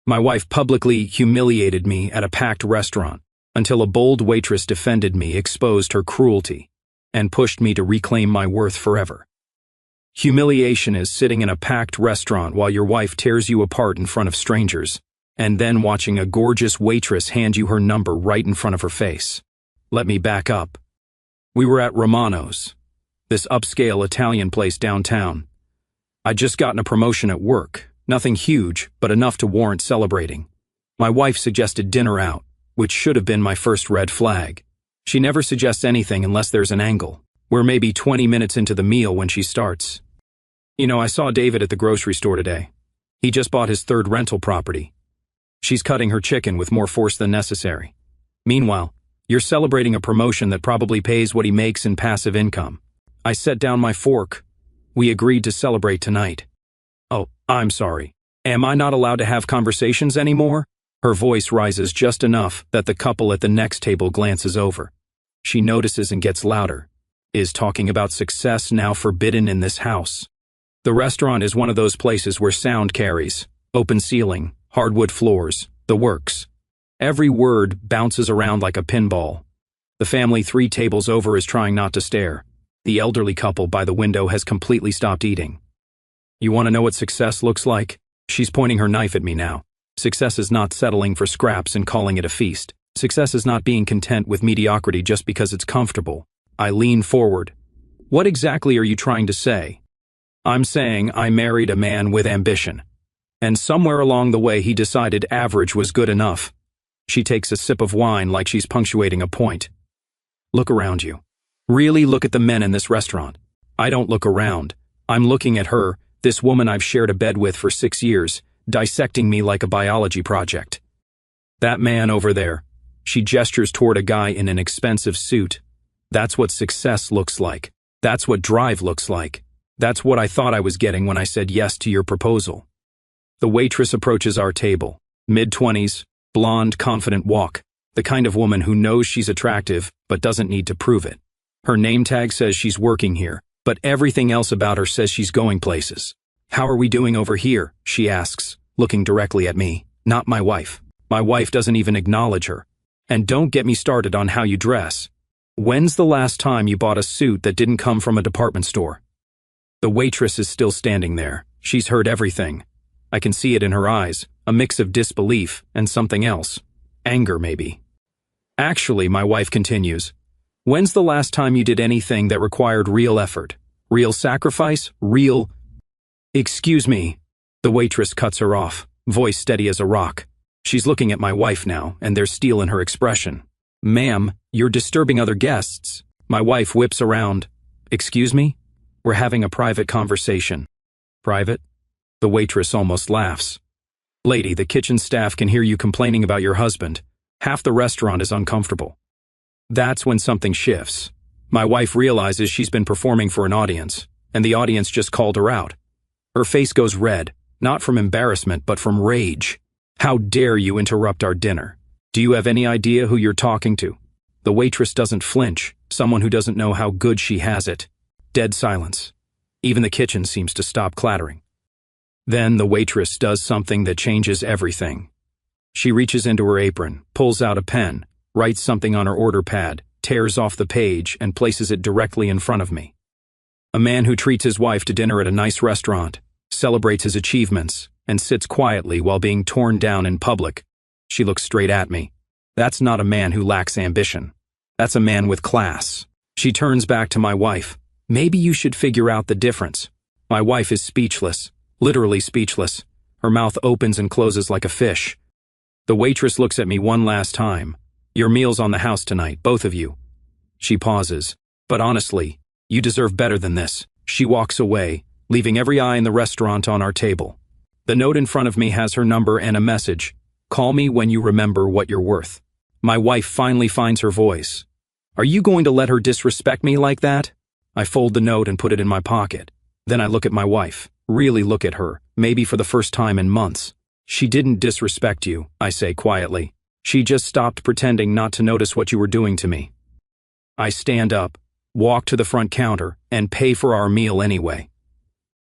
My wife publicly humiliated me at a packed restaurant until a bold waitress defended me, exposed her cruelty, and pushed me to reclaim my worth forever. Humiliation is sitting in a packed restaurant while your wife tears you apart in front of strangers, and then watching a gorgeous waitress hand you her number right in front of her face. Let me back up. We were at Romano's, this upscale Italian place downtown. I'd just gotten a promotion at work, nothing huge, but enough to warrant celebrating. My wife suggested dinner out, which should have been my first red flag. She never suggests anything unless there's an angle. We're maybe 20 minutes into the meal when she starts. You know, I saw David at the grocery store today. He just bought his third rental property. She's cutting her chicken with more force than necessary. Meanwhile, you're celebrating a promotion that probably pays what he makes in passive income. I set down my fork. We agreed to celebrate tonight. Oh, I'm sorry. Am I not allowed to have conversations anymore? Her voice rises just enough that the couple at the next table glances over. She notices and gets louder. Is talking about success now forbidden in this house? The restaurant is one of those places where sound carries. Open ceiling, hardwood floors, the works. Every word bounces around like a pinball. The family 3 tables over is trying not to stare. The elderly couple by the window has completely stopped eating. You want to know what success looks like? She's pointing her knife at me now. Success is not settling for scraps and calling it a feast. Success is not being content with mediocrity just because it's comfortable. I lean forward. What exactly are you trying to say? I'm saying I married a man with ambition. And somewhere along the way he decided average was good enough. She takes a sip of wine like she's punctuating a point. Look around you. Really look at the men in this restaurant. I don't look around. I'm looking at her, this woman I've shared a bed with for 6 years, dissecting me like a biology project. That man over there. She gestures toward a guy in an expensive suit. That's what success looks like. That's what drive looks like. That's what I thought I was getting when I said yes to your proposal. The waitress approaches our table. Mid-20s, blonde, confident walk. The kind of woman who knows she's attractive, but doesn't need to prove it. Her name tag says she's working here, but everything else about her says she's going places. How are we doing over here? She asks, looking directly at me. Not my wife. My wife doesn't even acknowledge her. And don't get me started on how you dress. When's the last time you bought a suit that didn't come from a department store? The waitress is still standing there. She's heard everything. I can see it in her eyes, a mix of disbelief and something else. Anger, maybe. Actually, my wife continues, when's the last time you did anything that required real effort? Real sacrifice? Real... Excuse me. The waitress cuts her off, voice steady as a rock. She's looking at my wife now, and there's steel in her expression. Ma'am, you're disturbing other guests. My wife whips around. Excuse me? We're having a private conversation. Private? The waitress almost laughs. Lady, the kitchen staff can hear you complaining about your husband. Half the restaurant is uncomfortable. That's when something shifts. My wife realizes she's been performing for an audience, and the audience just called her out. Her face goes red, not from embarrassment, but from rage. How dare you interrupt our dinner? Do you have any idea who you're talking to? The waitress doesn't flinch, someone who doesn't know how good she has it. Dead silence. Even the kitchen seems to stop clattering. Then the waitress does something that changes everything. She reaches into her apron, pulls out a pen, writes something on her order pad, tears off the page, and places it directly in front of me. A man who treats his wife to dinner at a nice restaurant, celebrates his achievements, and sits quietly while being torn down in public. She looks straight at me. That's not a man who lacks ambition. That's a man with class. She turns back to my wife. Maybe you should figure out the difference. My wife is speechless, literally speechless. Her mouth opens and closes like a fish. The waitress looks at me one last time. Your meal's on the house tonight, both of you. She pauses. But honestly, you deserve better than this. She walks away, leaving every eye in the restaurant on our table. The note in front of me has her number and a message. Call me when you remember what you're worth. My wife finally finds her voice. Are you going to let her disrespect me like that? I fold the note and put it in my pocket. Then I look at my wife, really look at her, maybe for the first time in months. She didn't disrespect you, I say quietly. She just stopped pretending not to notice what you were doing to me. I stand up, walk to the front counter, and pay for our meal anyway.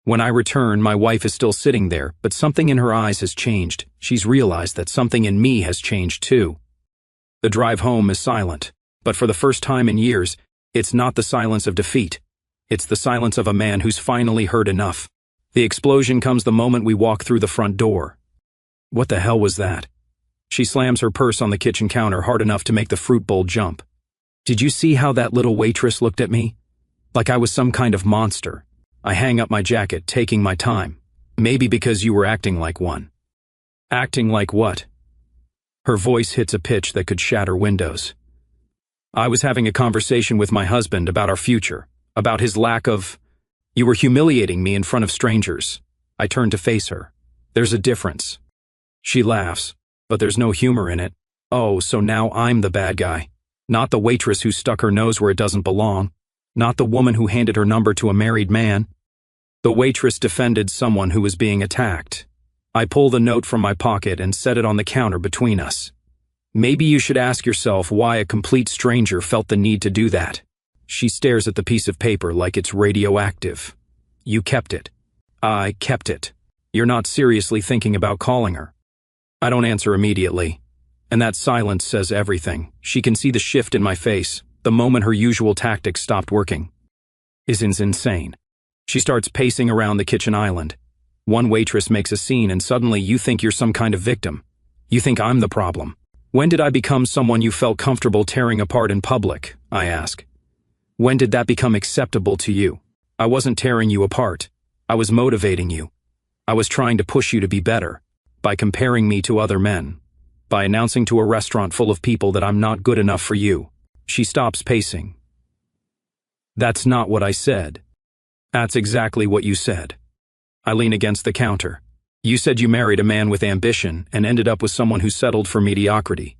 When I return, my wife is still sitting there, but something in her eyes has changed. She's realized that something in me has changed too. The drive home is silent, but for the first time in years, it's not the silence of defeat. It's the silence of a man who's finally heard enough. The explosion comes the moment we walk through the front door. What the hell was that? She slams her purse on the kitchen counter hard enough to make the fruit bowl jump. Did you see how that little waitress looked at me? Like I was some kind of monster. I hang up my jacket, taking my time. Maybe because you were acting like one. Acting like what? Her voice hits a pitch that could shatter windows. I was having a conversation with my husband about our future, about his lack of... You were humiliating me in front of strangers. I turn to face her. There's a difference. She laughs, but there's no humor in it. Oh, so now I'm the bad guy. Not the waitress who stuck her nose where it doesn't belong. Not the woman who handed her number to a married man. The waitress defended someone who was being attacked. I pull the note from my pocket and set it on the counter between us. Maybe you should ask yourself why a complete stranger felt the need to do that. She stares at the piece of paper like it's radioactive. You kept it. I kept it. You're not seriously thinking about calling her. I don't answer immediately. And that silence says everything. She can see the shift in my face, the moment her usual tactics stopped working. It's insane. She starts pacing around the kitchen island. One waitress makes a scene and suddenly you think you're some kind of victim. You think I'm the problem. When did I become someone you felt comfortable tearing apart in public? I ask. When did that become acceptable to you? I wasn't tearing you apart. I was motivating you. I was trying to push you to be better. By comparing me to other men. By announcing to a restaurant full of people that I'm not good enough for you. She stops pacing. That's not what I said. That's exactly what you said. I lean against the counter. You said you married a man with ambition and ended up with someone who settled for mediocrity.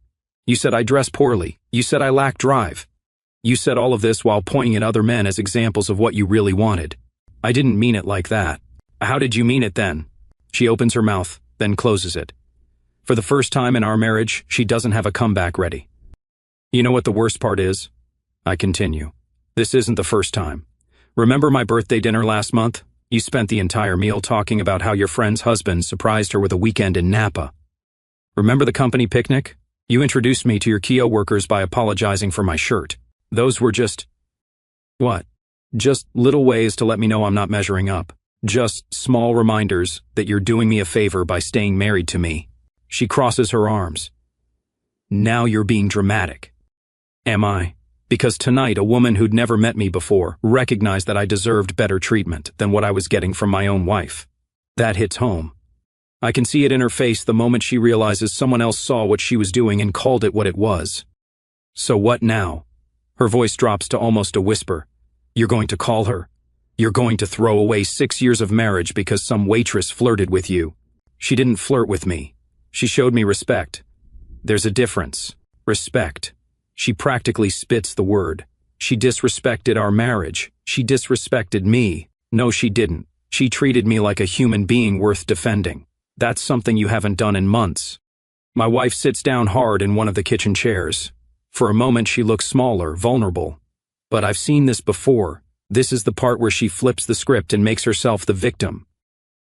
You said I dress poorly. You said I lack drive. You said all of this while pointing at other men as examples of what you really wanted. I didn't mean it like that. How did you mean it then? She opens her mouth, then closes it. For the first time in our marriage, she doesn't have a comeback ready. You know what the worst part is? I continue. This isn't the first time. Remember my birthday dinner last month? You spent the entire meal talking about how your friend's husband surprised her with a weekend in Napa. Remember the company picnic? You introduced me to your coworkers by apologizing for my shirt. Those were just... What? Just little ways to let me know I'm not measuring up. Just small reminders that you're doing me a favor by staying married to me. She crosses her arms. Now you're being dramatic. Am I? Because tonight a woman who'd never met me before recognized that I deserved better treatment than what I was getting from my own wife. That hits home. I can see it in her face the moment she realizes someone else saw what she was doing and called it what it was. So what now? Her voice drops to almost a whisper. You're going to call her? You're going to throw away 6 years of marriage because some waitress flirted with you? She didn't flirt with me. She showed me respect. There's a difference. Respect. She practically spits the word. She disrespected our marriage. She disrespected me. No, she didn't. She treated me like a human being worth defending. That's something you haven't done in months. My wife sits down hard in one of the kitchen chairs. For a moment she looks smaller, vulnerable. But I've seen this before. This is the part where she flips the script and makes herself the victim.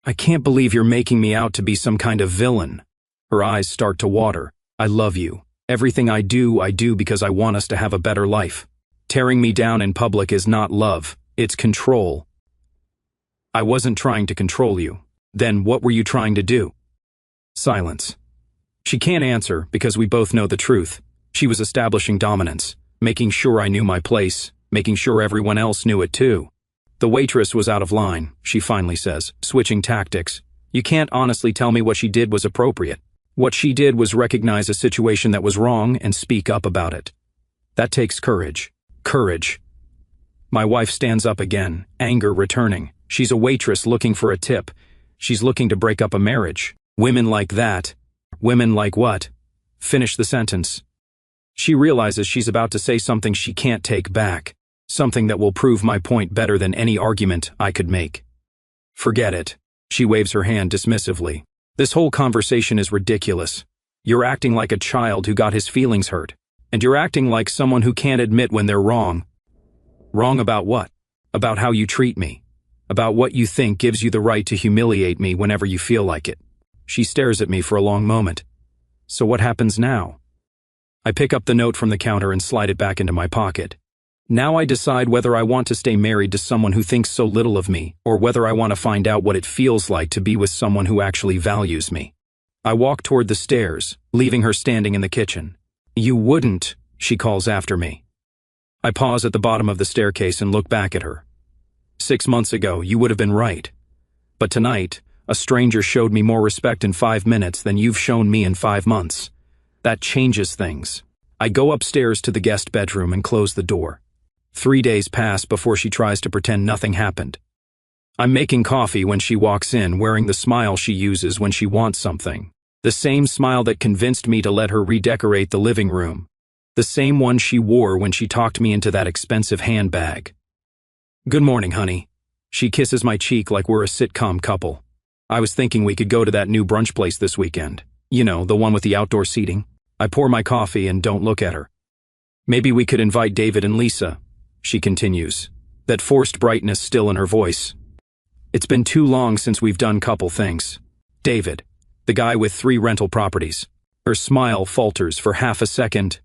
I can't believe you're making me out to be some kind of villain. Her eyes start to water. I love you. Everything I do because I want us to have a better life. Tearing me down in public is not love, it's control. I wasn't trying to control you. Then what were you trying to do? Silence. She can't answer because we both know the truth. She was establishing dominance, making sure I knew my place, making sure everyone else knew it too. The waitress was out of line, she finally says, switching tactics. You can't honestly tell me what she did was appropriate. What she did was recognize a situation that was wrong and speak up about it. That takes courage. Courage. My wife stands up again, anger returning. She's a waitress looking for a tip. She's looking to break up a marriage. Women like that. Women like what? Finish the sentence. She realizes she's about to say something she can't take back. Something that will prove my point better than any argument I could make. Forget it. She waves her hand dismissively. This whole conversation is ridiculous. You're acting like a child who got his feelings hurt. And you're acting like someone who can't admit when they're wrong. Wrong about what? About how you treat me. About what you think gives you the right to humiliate me whenever you feel like it. She stares at me for a long moment. So what happens now? I pick up the note from the counter and slide it back into my pocket. Now I decide whether I want to stay married to someone who thinks so little of me, or whether I want to find out what it feels like to be with someone who actually values me. I walk toward the stairs, leaving her standing in the kitchen. You wouldn't, she calls after me. I pause at the bottom of the staircase and look back at her. 6 months ago, you would have been right. But tonight, a stranger showed me more respect in 5 minutes than you've shown me in 5 months. That changes things. I go upstairs to the guest bedroom and close the door. 3 days pass before she tries to pretend nothing happened. I'm making coffee when she walks in, wearing the smile she uses when she wants something. The same smile that convinced me to let her redecorate the living room. The same one she wore when she talked me into that expensive handbag. Good morning, honey. She kisses my cheek like we're a sitcom couple. I was thinking we could go to that new brunch place this weekend. You know, the one with the outdoor seating. I pour my coffee and don't look at her. Maybe we could invite David and Lisa, she continues, that forced brightness still in her voice. It's been too long since we've done couple things. David, the guy with 3 rental properties. Her smile falters for half a second.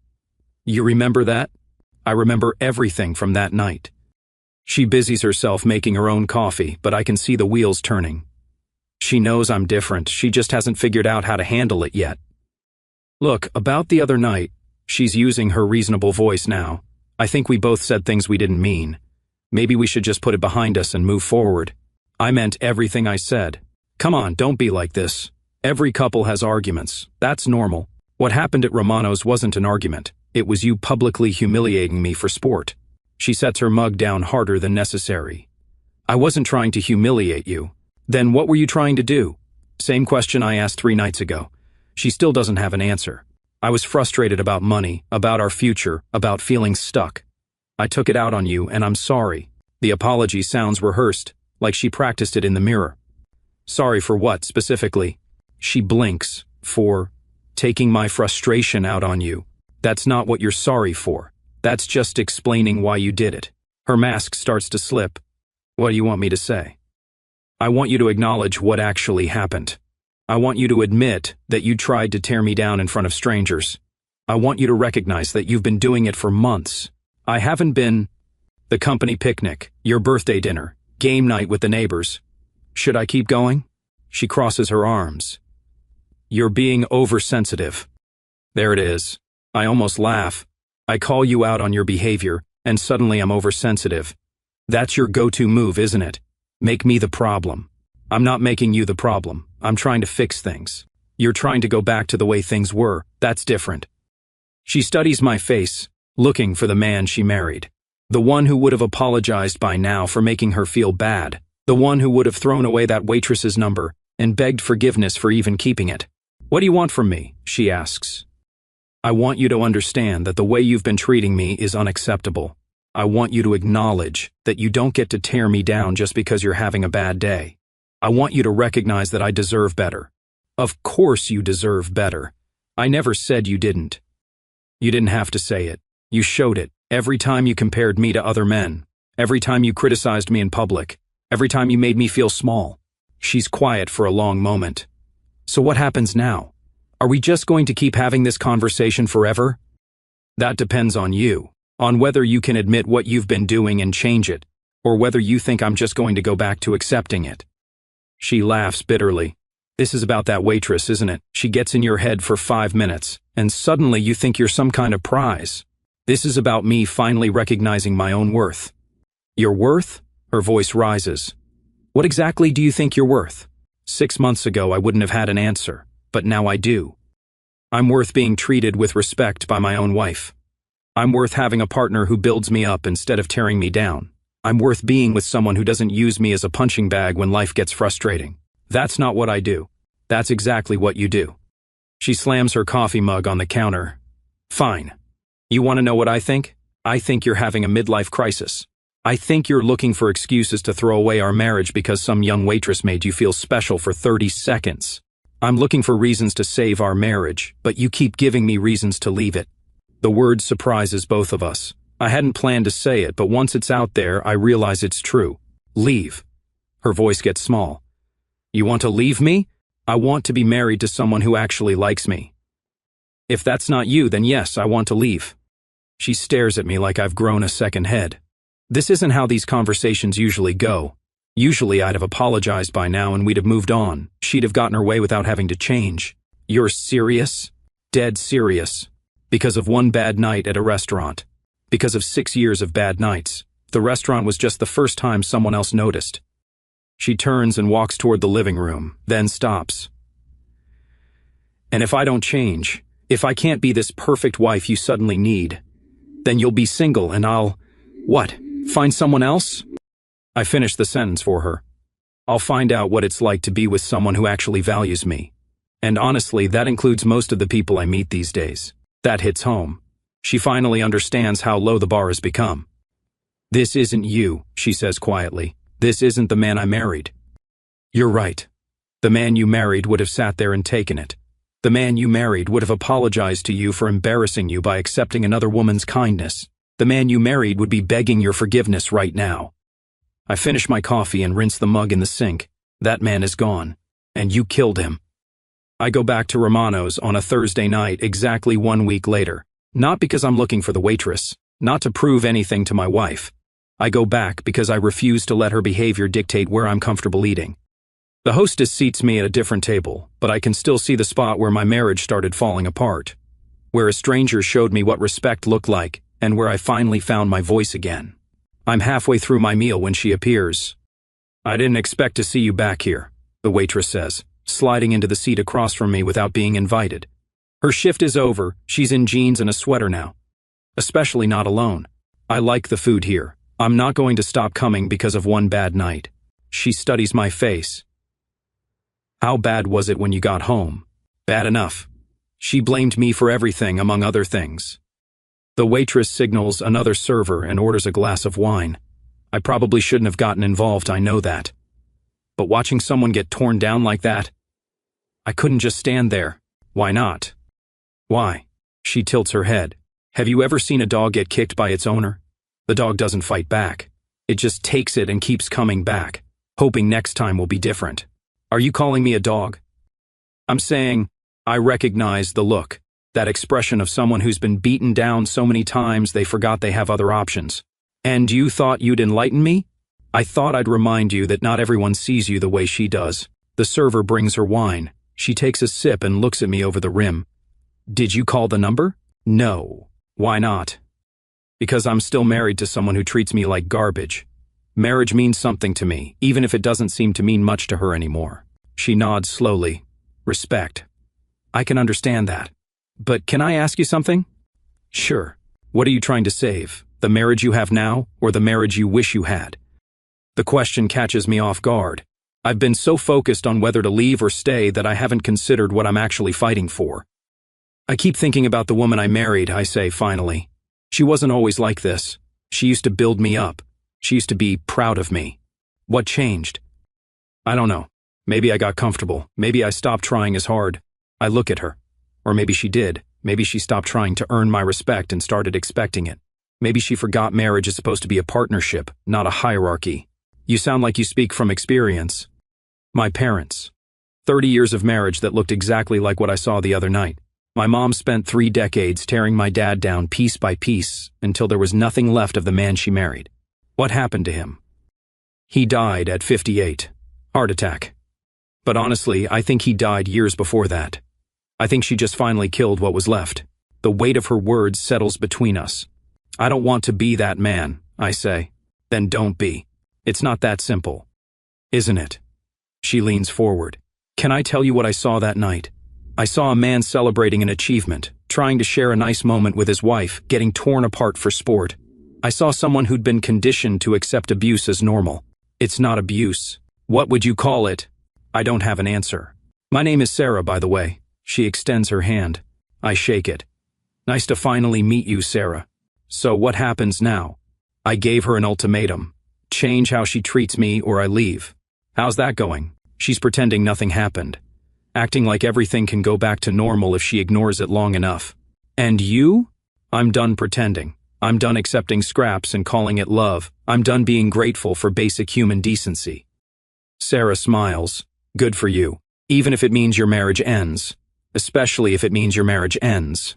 You remember that? I remember everything from that night. She busies herself making her own coffee, but I can see the wheels turning. She knows I'm different, she just hasn't figured out how to handle it yet. Look, about the other night, she's using her reasonable voice now. I think we both said things we didn't mean. Maybe we should just put it behind us and move forward. I meant everything I said. Come on, don't be like this. Every couple has arguments. That's normal. What happened at Romano's wasn't an argument. It was you publicly humiliating me for sport. She sets her mug down harder than necessary. I wasn't trying to humiliate you. Then what were you trying to do? Same question I asked 3 nights ago. She still doesn't have an answer. I was frustrated about money, about our future, about feeling stuck. I took it out on you, and I'm sorry. The apology sounds rehearsed, like she practiced it in the mirror. Sorry for what, specifically? She blinks. For taking my frustration out on you. That's not what you're sorry for. That's just explaining why you did it. Her mask starts to slip. What do you want me to say? I want you to acknowledge what actually happened. I want you to admit that you tried to tear me down in front of strangers. I want you to recognize that you've been doing it for months. I haven't been... The company picnic, your birthday dinner, game night with the neighbors. Should I keep going? She crosses her arms. You're being oversensitive. There it is. I almost laugh. I call you out on your behavior, and suddenly I'm oversensitive. That's your go-to move, isn't it? Make me the problem. I'm not making you the problem. I'm trying to fix things. You're trying to go back to the way things were. That's different. She studies my face, looking for the man she married. The one who would have apologized by now for making her feel bad. The one who would have thrown away that waitress's number and begged forgiveness for even keeping it. What do you want from me? She asks. I want you to understand that the way you've been treating me is unacceptable. I want you to acknowledge that you don't get to tear me down just because you're having a bad day. I want you to recognize that I deserve better. Of course you deserve better. I never said you didn't. You didn't have to say it. You showed it. Every time you compared me to other men. Every time you criticized me in public. Every time you made me feel small. She's quiet for a long moment. So what happens now? Are we just going to keep having this conversation forever? That depends on you. On whether you can admit what you've been doing and change it, or whether you think I'm just going to go back to accepting it. She laughs bitterly. This is about that waitress, isn't it? She gets in your head for 5 minutes, and suddenly you think you're some kind of prize. This is about me finally recognizing my own worth. Your worth? Her voice rises. What exactly do you think you're worth? 6 months ago I wouldn't have had an answer, but now I do. I'm worth being treated with respect by my own wife. I'm worth having a partner who builds me up instead of tearing me down. I'm worth being with someone who doesn't use me as a punching bag when life gets frustrating. That's not what I do. That's exactly what you do. She slams her coffee mug on the counter. Fine. You want to know what I think? I think you're having a midlife crisis. I think you're looking for excuses to throw away our marriage because some young waitress made you feel special for 30 seconds. I'm looking for reasons to save our marriage, but you keep giving me reasons to leave it. The word surprises both of us. I hadn't planned to say it, but once it's out there, I realize it's true. Leave. Her voice gets small. You want to leave me? I want to be married to someone who actually likes me. If that's not you, then yes, I want to leave. She stares at me like I've grown a second head. This isn't how these conversations usually go. Usually I'd have apologized by now and we'd have moved on. She'd have gotten her way without having to change. You're serious? Dead serious. Because of one bad night at a restaurant. Because of 6 years of bad nights. The restaurant was just the first time someone else noticed. She turns and walks toward the living room, then stops. And if I don't change, if I can't be this perfect wife you suddenly need, then you'll be single and I'll… What? Find someone else? I finish the sentence for her. I'll find out what it's like to be with someone who actually values me. And honestly, that includes most of the people I meet these days. That hits home. She finally understands how low the bar has become. This isn't you, she says quietly. This isn't the man I married. You're right. The man you married would have sat there and taken it. The man you married would have apologized to you for embarrassing you by accepting another woman's kindness. The man you married would be begging your forgiveness right now. I finish my coffee and rinse the mug in the sink. That man is gone. And you killed him. I go back to Romano's on a Thursday night exactly 1 week later. Not because I'm looking for the waitress. Not to prove anything to my wife. I go back because I refuse to let her behavior dictate where I'm comfortable eating. The hostess seats me at a different table, but I can still see the spot where my marriage started falling apart. Where a stranger showed me what respect looked like, and where I finally found my voice again. I'm halfway through my meal when she appears. I didn't expect to see you back here, the waitress says, sliding into the seat across from me without being invited. Her shift is over, she's in jeans and a sweater now. Especially not alone. I like the food here. I'm not going to stop coming because of one bad night. She studies my face. How bad was it when you got home? Bad enough. She blamed me for everything, among other things. The waitress signals another server and orders a glass of wine. I probably shouldn't have gotten involved, I know that. But watching someone get torn down like that, I couldn't just stand there. Why not? Why? She tilts her head. Have you ever seen a dog get kicked by its owner? The dog doesn't fight back. It just takes it and keeps coming back, hoping next time will be different. Are you calling me a dog? I'm saying, I recognize the look, that expression of someone who's been beaten down so many times they forgot they have other options. And you thought you'd enlighten me? I thought I'd remind you that not everyone sees you the way she does. The server brings her wine. She takes a sip and looks at me over the rim. Did you call the number? No. Why not? Because I'm still married to someone who treats me like garbage. Marriage means something to me, even if it doesn't seem to mean much to her anymore. She nods slowly. Respect. I can understand that. But can I ask you something? Sure. What are you trying to save? The marriage you have now, or the marriage you wish you had? The question catches me off guard. I've been so focused on whether to leave or stay that I haven't considered what I'm actually fighting for. I keep thinking about the woman I married, I say finally. She wasn't always like this. She used to build me up. She used to be proud of me. What changed? I don't know. Maybe I got comfortable. Maybe I stopped trying as hard. I look at her. Or maybe she did. Maybe she stopped trying to earn my respect and started expecting it. Maybe she forgot marriage is supposed to be a partnership, not a hierarchy. You sound like you speak from experience. My parents. 30 years of marriage that looked exactly like what I saw the other night. My mom spent 3 decades tearing my dad down piece by piece until there was nothing left of the man she married. What happened to him? He died at 58. Heart attack. But honestly, I think he died years before that. I think she just finally killed what was left. The weight of her words settles between us. I don't want to be that man, I say. Then don't be. It's not that simple. Isn't it? She leans forward. Can I tell you what I saw that night? I saw a man celebrating an achievement, trying to share a nice moment with his wife, getting torn apart for sport. I saw someone who'd been conditioned to accept abuse as normal. It's not abuse. What would you call it? I don't have an answer. My name is Sarah, by the way. She extends her hand. I shake it. Nice to finally meet you, Sarah. So what happens now? I gave her an ultimatum. Change how she treats me or I leave. How's that going? She's pretending nothing happened. Acting like everything can go back to normal if she ignores it long enough. And you? I'm done pretending. I'm done accepting scraps and calling it love. I'm done being grateful for basic human decency. Sarah smiles. Good for you. Even if it means your marriage ends. Especially if it means your marriage ends.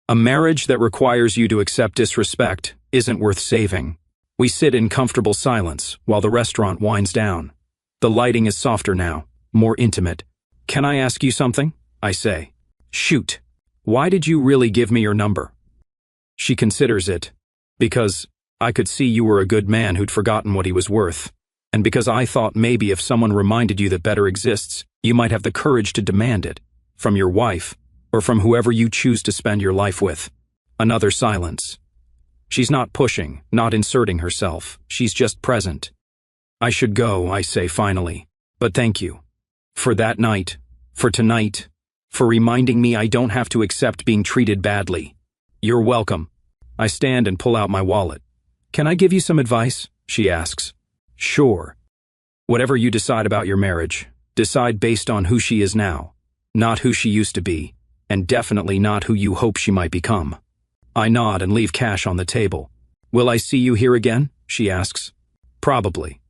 A marriage that requires you to accept disrespect isn't worth saving. We sit in comfortable silence while the restaurant winds down. The lighting is softer now, more intimate. Can I ask you something? I say. Shoot. Why did you really give me your number? She considers it. Because I could see you were a good man who'd forgotten what he was worth. And because I thought maybe if someone reminded you that better exists, you might have the courage to demand it. From your wife, or from whoever you choose to spend your life with. Another silence. She's not pushing, not inserting herself. She's just present. I should go, I say finally. But thank you. For that night. For tonight. For reminding me I don't have to accept being treated badly. You're welcome. I stand and pull out my wallet. Can I give you some advice? She asks. Sure. Whatever you decide about your marriage, decide based on who she is now, not who she used to be, and definitely not who you hope she might become. I nod and leave cash on the table. Will I see you here again? She asks. Probably.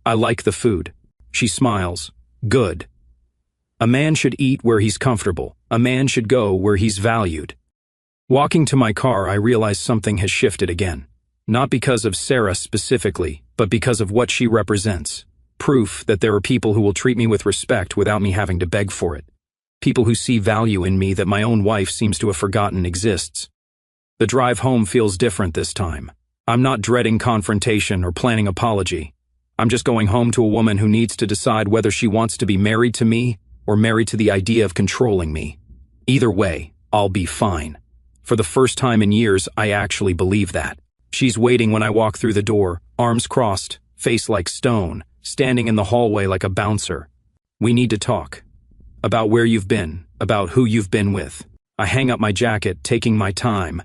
I like the food. She smiles. Good. A man should eat where he's comfortable. A man should go where he's valued. Walking to my car, I realize something has shifted again. Not because of Sarah specifically, but because of what she represents. Proof that there are people who will treat me with respect without me having to beg for it. People who see value in me that my own wife seems to have forgotten exists. The drive home feels different this time. I'm not dreading confrontation or planning apology. I'm just going home to a woman who needs to decide whether she wants to be married to me or married to the idea of controlling me. Either way, I'll be fine. For the first time in years, I actually believe that. She's waiting when I walk through the door, arms crossed, face like stone, standing in the hallway like a bouncer. We need to talk. About where you've been, about who you've been with. I hang up my jacket, taking my time.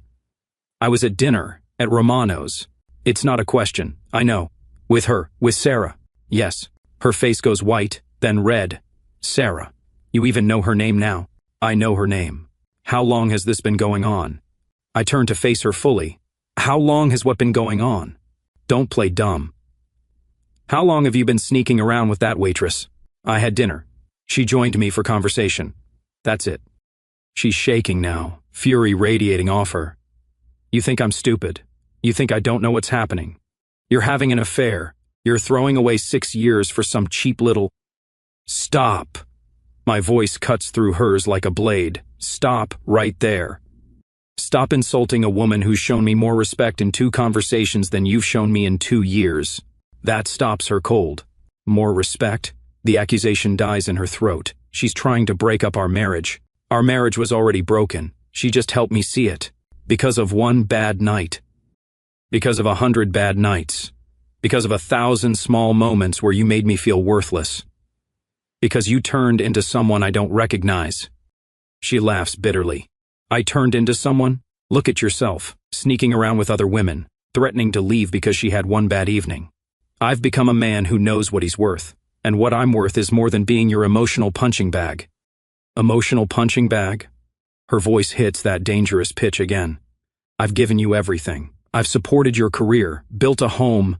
I was at dinner, at Romano's. It's not a question, I know. With her, with Sarah. Yes. Her face goes white, then red. Sarah. You even know her name now. I know her name. How long has this been going on? I turn to face her fully. How long has what been going on? Don't play dumb. How long have you been sneaking around with that waitress? I had dinner. She joined me for conversation. That's it. She's shaking now, fury radiating off her. You think I'm stupid. You think I don't know what's happening. You're having an affair. You're throwing away 6 years for some cheap little... Stop. My voice cuts through hers like a blade. Stop right there. Stop insulting a woman who's shown me more respect in 2 conversations than you've shown me in 2 years. That stops her cold. More respect? The accusation dies in her throat. She's trying to break up our marriage. Our marriage was already broken. She just helped me see it. Because of one bad night. Because of 100 bad nights. Because of 1,000 small moments where you made me feel worthless. Because you turned into someone I don't recognize. She laughs bitterly. I turned into someone? Look at yourself, sneaking around with other women, threatening to leave because she had one bad evening. I've become a man who knows what he's worth. And what I'm worth is more than being your emotional punching bag. Emotional punching bag? Her voice hits that dangerous pitch again. I've given you everything. I've supported your career, built a home.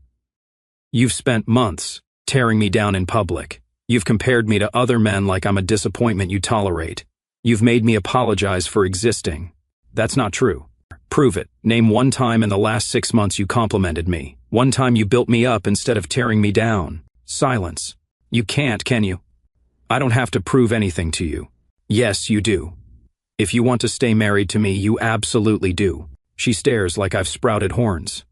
You've spent months tearing me down in public. You've compared me to other men like I'm a disappointment you tolerate. You've made me apologize for existing. That's not true. Prove it. Name one time in the last 6 months you complimented me. One time you built me up instead of tearing me down. Silence. You can't, can you? I don't have to prove anything to you. Yes, you do. If you want to stay married to me, you absolutely do. She stares like I've sprouted horns.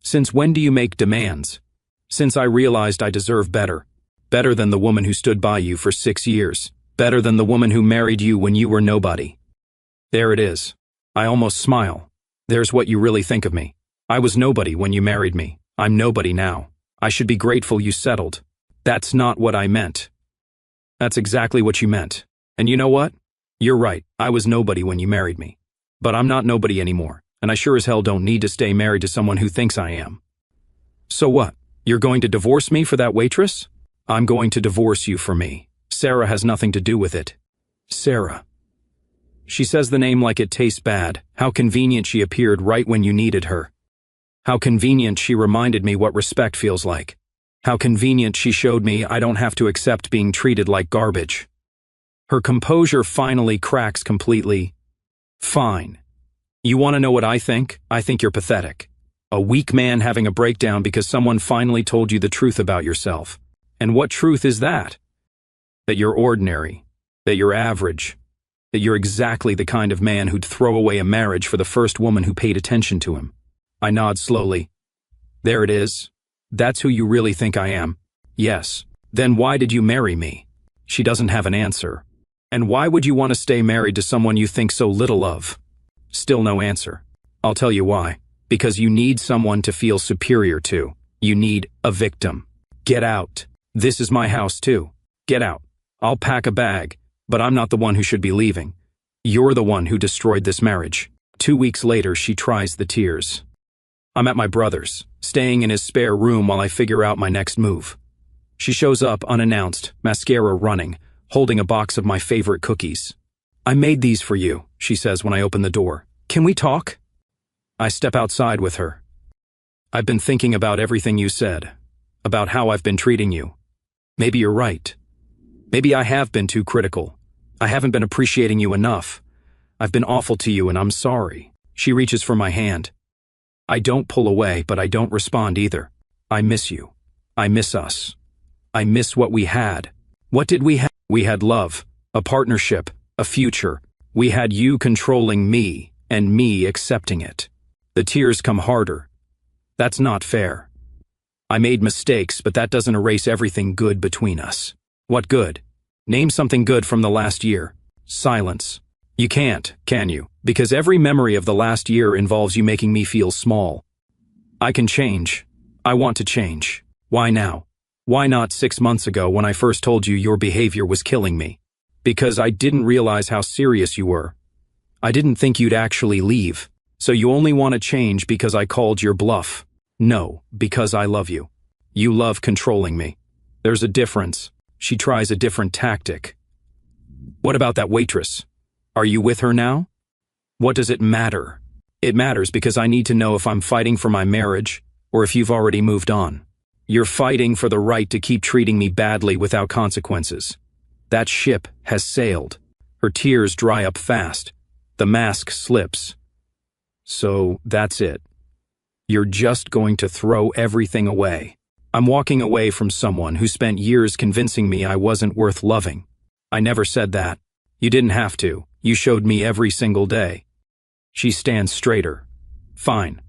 Since when do you make demands? Since I realized I deserve better. Better than the woman who stood by you for 6 years. Better than the woman who married you when you were nobody. There it is. I almost smile. There's what you really think of me. I was nobody when you married me. I'm nobody now. I should be grateful you settled. That's not what I meant. That's exactly what you meant. And you know what? You're right. I was nobody when you married me. But I'm not nobody anymore. And I sure as hell don't need to stay married to someone who thinks I am. So what? You're going to divorce me for that waitress? I'm going to divorce you for me. Sarah has nothing to do with it. Sarah. She says the name like it tastes bad. How convenient she appeared right when you needed her. How convenient she reminded me what respect feels like. How convenient she showed me I don't have to accept being treated like garbage. Her composure finally cracks completely. Fine. You want to know what I think? I think you're pathetic. A weak man having a breakdown because someone finally told you the truth about yourself. And what truth is that? That you're ordinary, that you're average, that you're exactly the kind of man who'd throw away a marriage for the first woman who paid attention to him. I nod slowly. There it is. That's who you really think I am? Yes. Then why did you marry me? She doesn't have an answer. And why would you want to stay married to someone you think so little of? Still no answer. I'll tell you why. Because you need someone to feel superior to. You need a victim. Get out. This is my house too. Get out. I'll pack a bag, but I'm not the one who should be leaving. You're the one who destroyed this marriage. 2 weeks later, she tries the tears. I'm at my brother's, staying in his spare room while I figure out my next move. She shows up unannounced, mascara running, holding a box of my favorite cookies. I made these for you, she says when I open the door. Can we talk? I step outside with her. I've been thinking about everything you said, about how I've been treating you. Maybe you're right. Maybe I have been too critical. I haven't been appreciating you enough. I've been awful to you and I'm sorry. She reaches for my hand. I don't pull away, but I don't respond either. I miss you. I miss us. I miss what we had. What did we have? We had love, a partnership, a future. We had you controlling me and me accepting it. The tears come harder. That's not fair. I made mistakes, but that doesn't erase everything good between us. What good? Name something good from the last year. Silence. You can't, can you? Because every memory of the last year involves you making me feel small. I can change. I want to change. Why now? Why not 6 months ago when I first told you your behavior was killing me? Because I didn't realize how serious you were. I didn't think you'd actually leave. So you only want to change because I called your bluff. No, because I love you. You love controlling me. There's a difference. She tries a different tactic. What about that waitress? Are you with her now? What does it matter? It matters because I need to know if I'm fighting for my marriage or if you've already moved on. You're fighting for the right to keep treating me badly without consequences. That ship has sailed. Her tears dry up fast. The mask slips. So that's it. You're just going to throw everything away. I'm walking away from someone who spent years convincing me I wasn't worth loving. I never said that. You didn't have to. You showed me every single day. She stands straighter. Fine.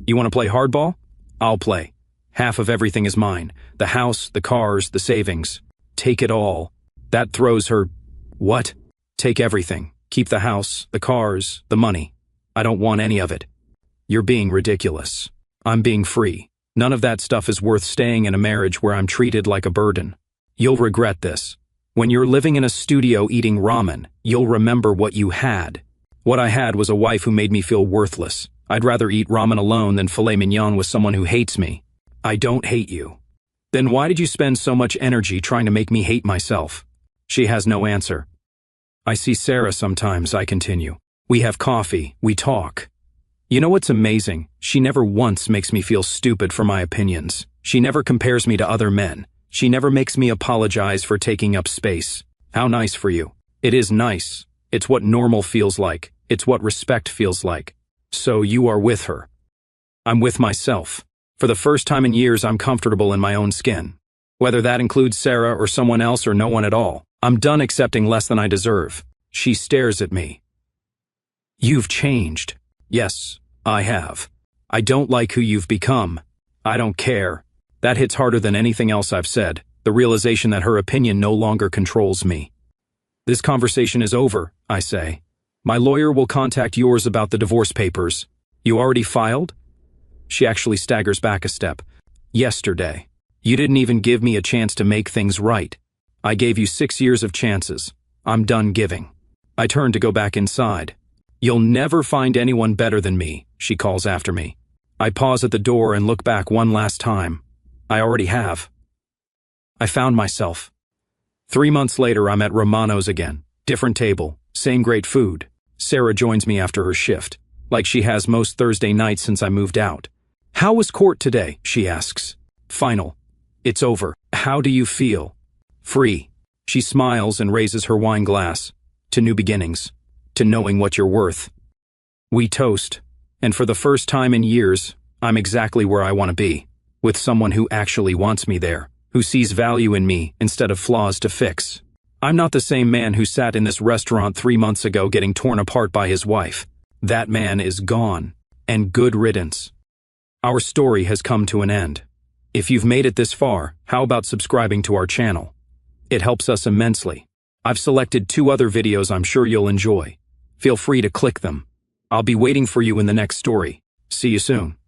You want to play hardball? I'll play. Half of everything is mine. The house, the cars, the savings. Take it all. That throws her. What? Take everything. Keep the house, the cars, the money. I don't want any of it. You're being ridiculous. I'm being free. None of that stuff is worth staying in a marriage where I'm treated like a burden. You'll regret this. When you're living in a studio eating ramen, you'll remember what you had. What I had was a wife who made me feel worthless. I'd rather eat ramen alone than filet mignon with someone who hates me. I don't hate you. Then why did you spend so much energy trying to make me hate myself? She has no answer. I see Sarah sometimes, I continue. We have coffee, we talk. You know what's amazing? She never once makes me feel stupid for my opinions. She never compares me to other men. She never makes me apologize for taking up space. How nice for you. It is nice. It's what normal feels like. It's what respect feels like. So you are with her. I'm with myself. For the first time in years, I'm comfortable in my own skin. Whether that includes Sarah or someone else or no one at all, I'm done accepting less than I deserve. She stares at me. You've changed. Yes, I have. I don't like who you've become. I don't care. That hits harder than anything else I've said, the realization that her opinion no longer controls me. This conversation is over, I say. My lawyer will contact yours about the divorce papers. You already filed? She actually staggers back a step. Yesterday. You didn't even give me a chance to make things right. I gave you 6 years of chances. I'm done giving. I turn to go back inside. You'll never find anyone better than me, she calls after me. I pause at the door and look back one last time. I already have. I found myself. 3 months later, I'm at Romano's again. Different table, same great food. Sarah joins me after her shift, like she has most Thursday nights since I moved out. How was court today? She asks. Final. It's over. How do you feel? Free. She smiles and raises her wine glass. To new beginnings. To knowing what you're worth. We toast. And for the first time in years, I'm exactly where I want to be. With someone who actually wants me there. Who sees value in me instead of flaws to fix. I'm not the same man who sat in this restaurant 3 months ago getting torn apart by his wife. That man is gone. And good riddance. Our story has come to an end. If you've made it this far, how about subscribing to our channel? It helps us immensely. I've selected 2 other videos I'm sure you'll enjoy. Feel free to click them. I'll be waiting for you in the next story. See you soon.